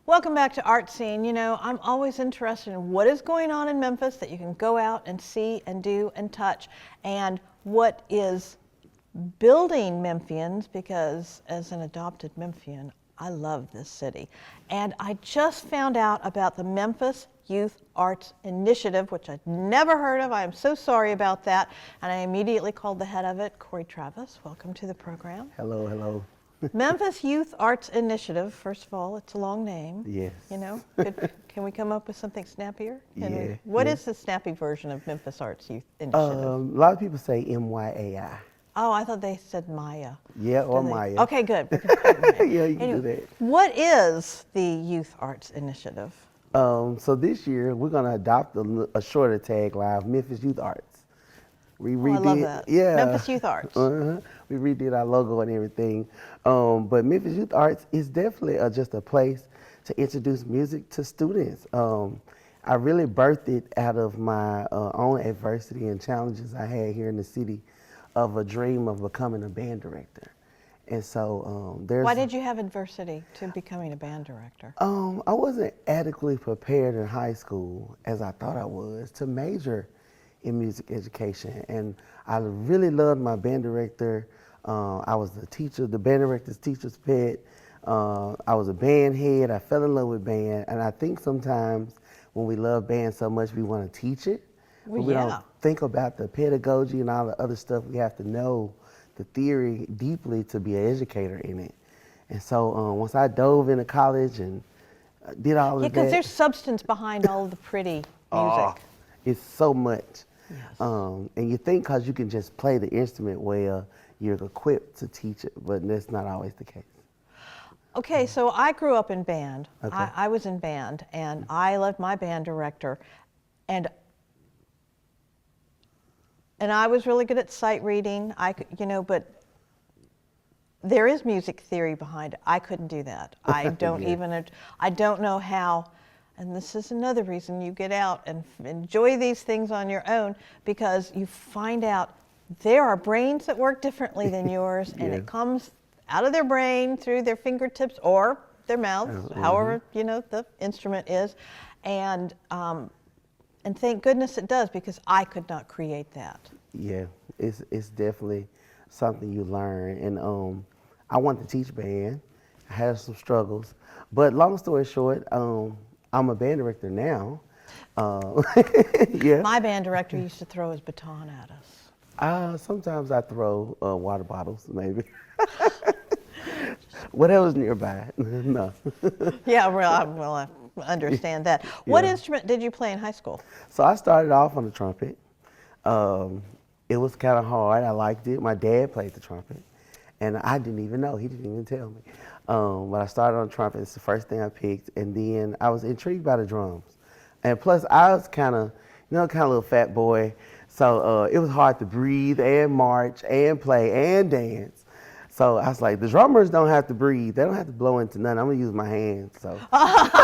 Welcome back to Art Scene. You know, I'm always interested in what is going on in Memphis that you can go out and see and do and touch, and what is building Memphians, because as an adopted Memphian, I love this city. And I just found out about the Memphis Youth Arts Initiative, which I'd never heard of. I am so sorry about that. And I immediately called the head of it, Corey Travis. Welcome to the program. Hello, hello. Memphis Youth Arts Initiative, first of all, it's a long name. Yes. You know, can we come up with something snappier? What is the snappy version of Memphis Arts Youth Initiative? A lot of people say MYAI. Oh, I thought they said Maya. Yeah, or Do they? Maya. Okay, good. Yeah, you can do that. What is the Youth Arts Initiative? So this year we're gonna adopt a shorter tagline, Memphis Youth Arts. We I love that. Memphis Youth Arts. We redid our logo and everything. But Memphis Youth Arts is definitely just a place to introduce music to students. I really birthed it out of my own adversity and challenges I had here in the city of a dream of becoming a band director. And so Why did you have adversity to becoming a band director? I wasn't adequately prepared in high school, as I thought I was, to major in music education. And I really loved my band director. I was the teacher, the band director's teacher's pet. I was a band head. I fell in love with band. And I think sometimes when we love band so much, we want to teach it. Well, but we yeah. don't think about the pedagogy and all the other stuff we have to know, the theory deeply to be an educator in it. And so once I dove into college and did all of that. Because there's substance behind all of the pretty music. It's so much. Yes. And you think because you can just play the instrument well, you're equipped to teach it, but that's not always the case. Okay, so I grew up in band. Okay. I was in band, and I loved my band director. And I was really good at sight reading. But there is music theory behind it. I couldn't do that. I don't I don't know how. And this is another reason you get out and enjoy these things on your own, because you find out there are brains that work differently than yours, and it comes out of their brain through their fingertips or their mouths, however the instrument is, and thank goodness it does, because I could not create that. Yeah, it's definitely something you learn, and I wanted to teach band. I had some struggles, but long story short, I'm a band director now. Yeah. My band director used to throw his baton at us. Sometimes I throw water bottles, maybe. Whatever's nearby. No. Yeah, well, I understand that. What instrument did you play in high school? So I started off on the trumpet. It was kind of hard. I liked it. My dad played the trumpet, and I didn't even know. He didn't even tell me. But I started on trumpet. It's the first thing I picked, and then I was intrigued by the drums. And plus, I was kind of a little fat boy, so it was hard to breathe and march and play and dance. So I was like, the drummers don't have to breathe. They don't have to blow into nothing. I'm gonna use my hands. So. I'm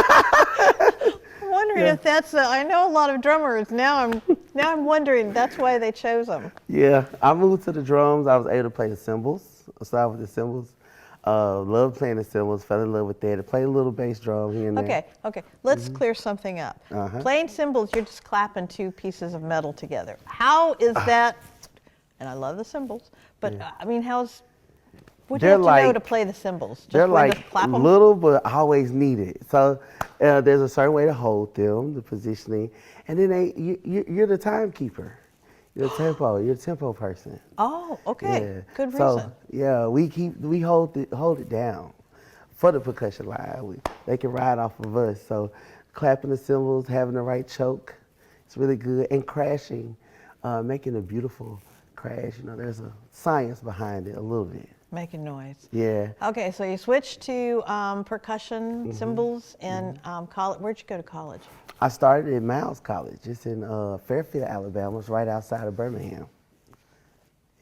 wondering if that's. I know a lot of drummers. Now I'm wondering that's why they chose them. Yeah, I moved to the drums. I was able to play the cymbals. I started with the cymbals. Loved playing the cymbals. Fell in love with that. I played a little bass drum here and there. Okay. Let's clear something up. Playing cymbals, you're just clapping two pieces of metal together. How is that? And I love the cymbals, but I mean, what do you have to know to play the cymbals? Just they're when like to clap 'em? little, but always needed. So there's a certain way to hold them, the positioning, and then you're the timekeeper. You're a tempo person. Oh, okay. Yeah. Good reason. So yeah, we hold it down for the percussion line. They can ride off of us. So clapping the cymbals, having the right choke, it's really good. And crashing, making a beautiful crash. There's a science behind it a little bit. Making noise. Yeah. Okay, so you switched to percussion cymbals in college. Where'd you go to college? I started at Miles College. It's in Fairfield, Alabama. It's right outside of Birmingham.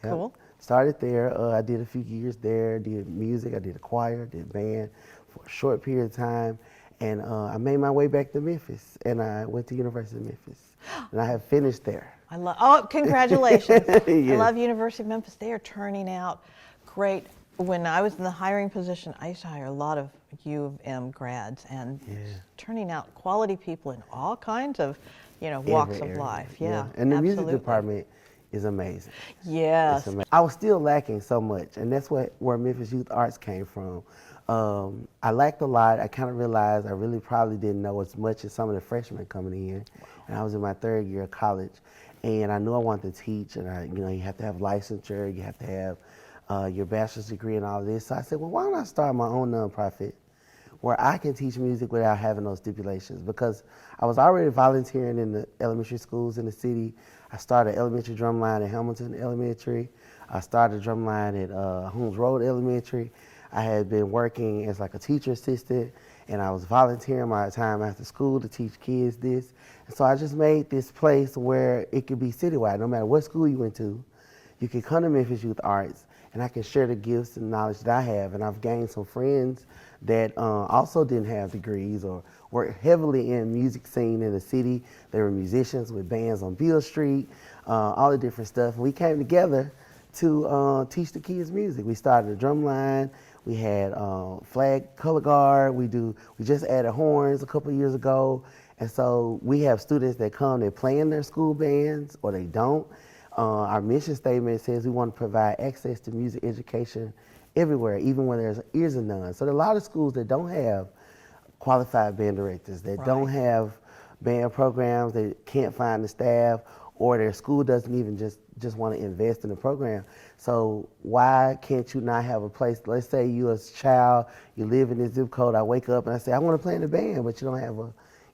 Yep. Cool. Started there. I did a few years there. Did music. I did a choir. Did band for a short period of time, and I made my way back to Memphis. And I went to University of Memphis, and I have finished there. I love. Oh, congratulations! Yes. I love University of Memphis. They are turning out great when I was in the hiring position, I used to hire a lot of U of M grads and Yeah. turning out quality people in all kinds of, walks Every of area. life. Yeah, And the music absolutely. department is amazing. It's Yes. amazing. I was still lacking so much, and that's where Memphis Youth Arts came from. I lacked a lot. I kind of realized I really probably didn't know as much as some of the freshmen coming in, and I was in my third year of college, and I knew I wanted to teach, and you have to have licensure, you have to have your bachelor's degree and all this. So I said, well, why don't I start my own nonprofit where I can teach music without having those stipulations? Because I was already volunteering in the elementary schools in the city. I started elementary drum line at Hamilton Elementary. I started drum line at Holmes Road Elementary. I had been working as like a teacher assistant, and I was volunteering my time after school to teach kids this. And so I just made this place where it could be citywide. No matter what school you went to, you can come to Memphis Youth Arts, and I can share the gifts and knowledge that I have. And I've gained some friends that also didn't have degrees or were heavily in music scene in the city. They were musicians with bands on Beale Street, all the different stuff. And we came together to teach the kids music. We started a drum line. We had flag color guard. We just added horns a couple of years ago. And so we have students that come, they play in their school bands or they don't. Our mission statement says we want to provide access to music education everywhere, even when there's ears and none. So there are a lot of schools that don't have qualified band directors, that don't have band programs, they can't find the staff, or their school doesn't even just want to invest in the program. So why can't you not have a place? Let's say you're a child, you live in this zip code, I wake up and I say, I want to play in the band, but you don't have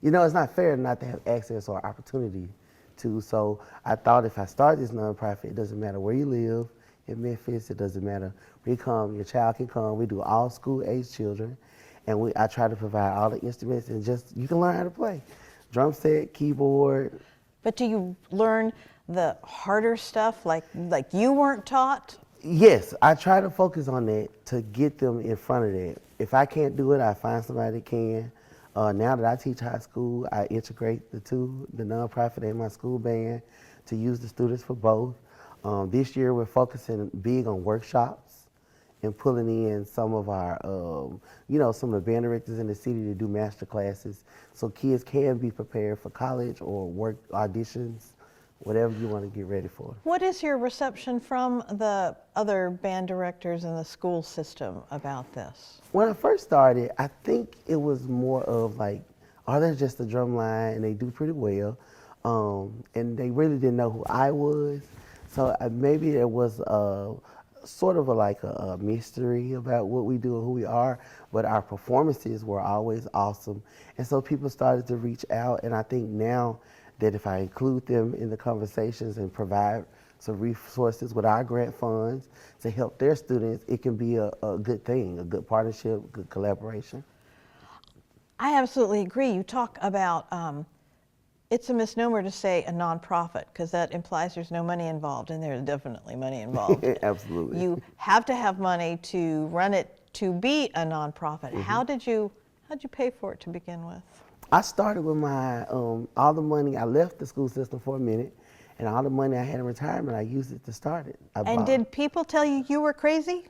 it's not fair not to have access or opportunity to. So I thought if I start this nonprofit, it doesn't matter where you live in Memphis, it doesn't matter where you come, your child can come. We do all school age children, and I try to provide all the instruments, and you can learn how to play. Drum set, keyboard. But do you learn the harder stuff like you weren't taught? Yes, I try to focus on that to get them in front of that. If I can't do it, I find somebody that can. Now that I teach high school, I integrate the two, the nonprofit and my school band, to use the students for both. This year we're focusing big on workshops and pulling in some of our, some of the band directors in the city to do master classes so kids can be prepared for college or work auditions, whatever you want to get ready for. What is your reception from the other band directors in the school system about this? When I first started, I think it was more of like, oh, they're just a drum line and they do pretty well. And they really didn't know who I was. So maybe there was sort of a mystery about what we do and who we are, but our performances were always awesome. And so people started to reach out, and I think now that if I include them in the conversations and provide some resources with our grant funds to help their students, it can be a good thing, a good partnership, good collaboration. I absolutely agree. You talk about it's a misnomer to say a nonprofit because that implies there's no money involved, and there's definitely money involved. Absolutely. You have to have money to run it to be a nonprofit. Mm-hmm. How'd you pay for it to begin with? I started with my all the money. I left the school system for a minute, and all the money I had in retirement, I used it to start it. And did people tell you were crazy?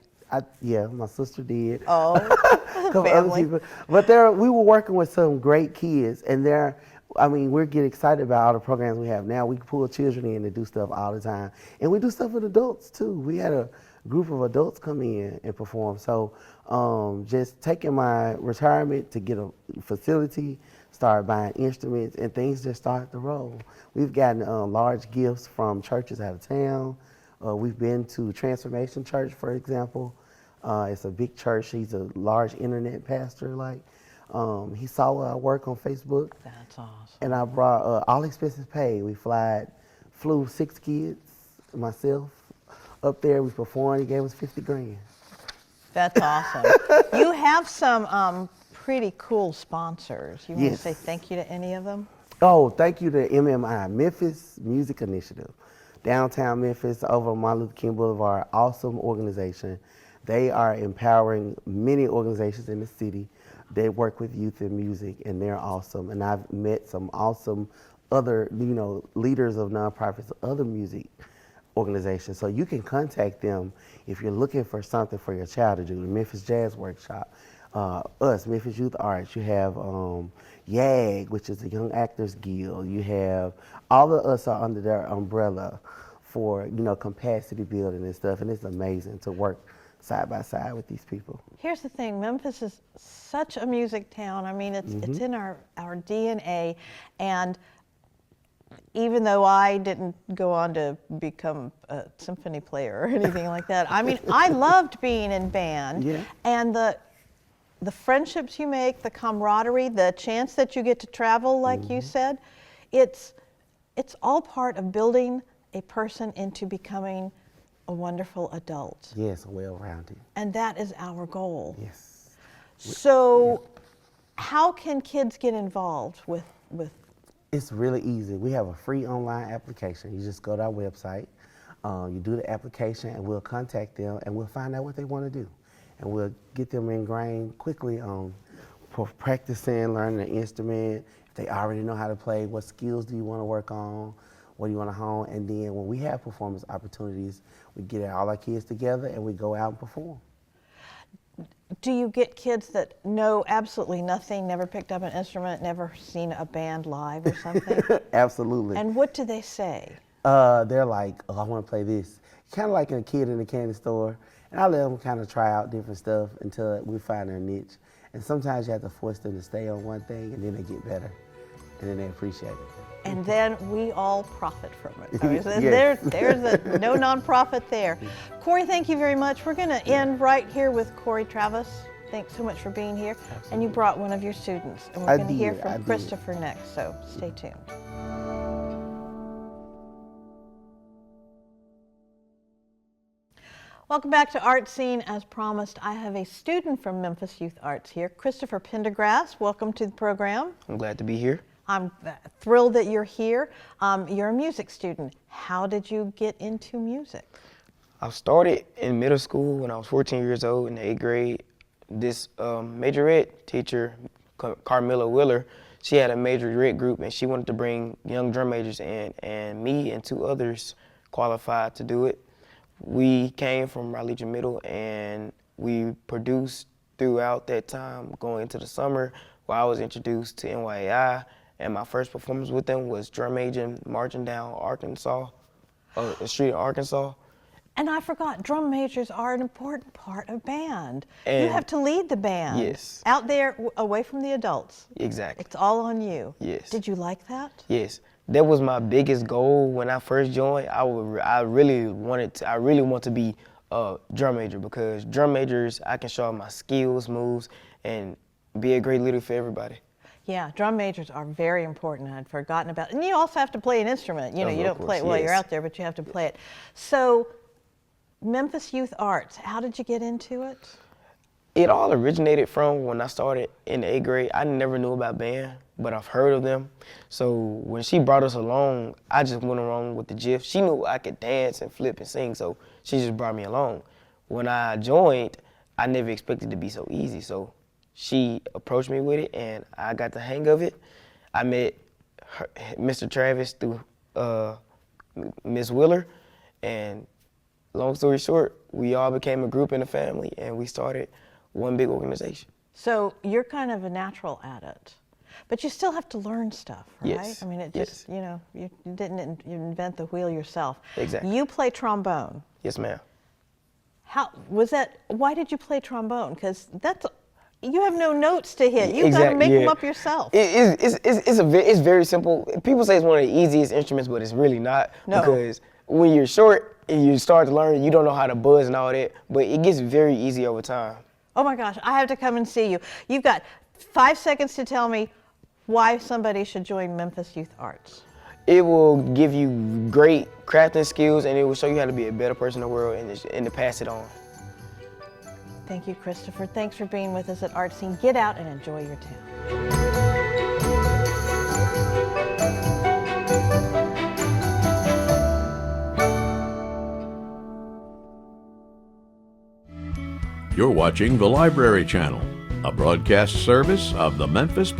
Yeah, my sister did. Oh, a couple other people. But we were working with some great kids, and we're getting excited about all the programs we have now. We pull children in to do stuff all the time, and we do stuff with adults too. We had a group of adults come in and perform. So just taking my retirement to get a facility, start buying instruments, and things just started to roll. We've gotten large gifts from churches out of town. We've been to Transformation Church, for example. It's a big church. He's a large internet pastor. He saw our work on Facebook. That's awesome. And I brought all expenses paid. We flew 6 kids, myself, up there. We performed. He gave us $50,000. That's awesome. You have some pretty cool sponsors. You want to say thank you to any of them? Oh, thank you to MMI, Memphis Music Initiative. Downtown Memphis, over on Martin Luther King Boulevard, awesome organization. They are empowering many organizations in the city. They work with youth in music, and they're awesome. And I've met some awesome other, leaders of nonprofits, other music organization. So you can contact them if you're looking for something for your child to do. The Memphis Jazz Workshop, us, Memphis Youth Arts. You have YAG, which is the Young Actors Guild. You have, all of us are under their umbrella for, you know, capacity building and stuff. And it's amazing to work side by side with these people. Here's the thing, Memphis is such a music town. I mean, it's in our DNA, and even though I didn't go on to become a symphony player or anything like that, I mean, I loved being in band. Yeah. And the friendships you make, the camaraderie, the chance that you get to travel, like you said, it's all part of building a person into becoming a wonderful adult. Yes, well-rounded. And that is our goal. Yes. So how can kids get involved with It's really easy. We have a free online application. You just go to our website, you do the application, and we'll contact them, and we'll find out what they want to do. And we'll get them ingrained quickly on practicing, learning the instrument. If they already know how to play, what skills do you want to work on? What do you want to hone? And then when we have performance opportunities, we get all our kids together and we go out and perform. Do you get kids that know absolutely nothing, never picked up an instrument, never seen a band live or something? Absolutely. And what do they say? They're like, oh, I want to play this. Kind of like a kid in a candy store. And I let them kind of try out different stuff until we find their niche. And sometimes you have to force them to stay on one thing, and then they get better, and then they appreciate it. And then we all profit from it. I mean, Yes. there's no nonprofit there. Corey, thank you very much. We're going to end right here with Corey Travis. Thanks so much for being here. Absolutely. And you brought one of your students. And we're I going to hear did, from I did. Christopher next, so stay tuned. Welcome back to Art Scene. As promised, I have a student from Memphis Youth Arts here, Christopher Pendergrass. Welcome to the program. I'm glad to be here. I'm thrilled that you're here. You're a music student. How did you get into music? I started in middle school when I was 14 years old in the 8th grade. This majorette teacher, Carmilla Willer, she had a majorette group and she wanted to bring young drum majors in, and me and 2 others qualified to do it. We came from Raleigh Middle and we produced throughout that time going into the summer, where I was introduced to NYAI, and my first performance with them was drum major marching down Arkansas, the street in Arkansas. And I forgot, drum majors are an important part of band. You And- have to lead the band. Yes. Out there, away from the adults. Exactly. It's all on you. Yes. Did you like that? Yes, that was my biggest goal when I first joined. I really want to be a drum major, because drum majors, I can show off my skills, moves, and be a great leader for everybody. Yeah, drum majors are very important. I'd forgotten about it. And you also have to play an instrument. You know, Of you don't course, play it while you're yes. out there, but you have to play it. So, Memphis Youth Arts, how did you get into it? It all originated from when I started in the 8th grade. I never knew about band, but I've heard of them. So when she brought us along, I just went along with the gist. She knew I could dance and flip and sing, so she just brought me along. When I joined, I never expected it to be so easy. So she approached me with it, and I got the hang of it. I met Mr. Travis through Miss Willer, and long story short, we all became a group and a family, and we started one big organization. So you're kind of a natural at it, but you still have to learn stuff, right? Yes, I mean, it yes. just, you know, you didn't invent the wheel yourself. Exactly. You play trombone. Yes, ma'am. How was that? Why did you play trombone? Because you have no notes to hit. You've got to make them up yourself. It's very simple. People say it's one of the easiest instruments, but it's really not. No. Because when you're short and you start to learn, you don't know how to buzz and all that, but it gets very easy over time. Oh my gosh, I have to come and see you. You've got 5 seconds to tell me why somebody should join Memphis Youth Arts. It will give you great crafting skills, and it will show you how to be a better person in the world and to pass it on. Thank you, Christopher. Thanks for being with us at Art Scene. Get out and enjoy your town. You're watching the Library Channel, a broadcast service of the Memphis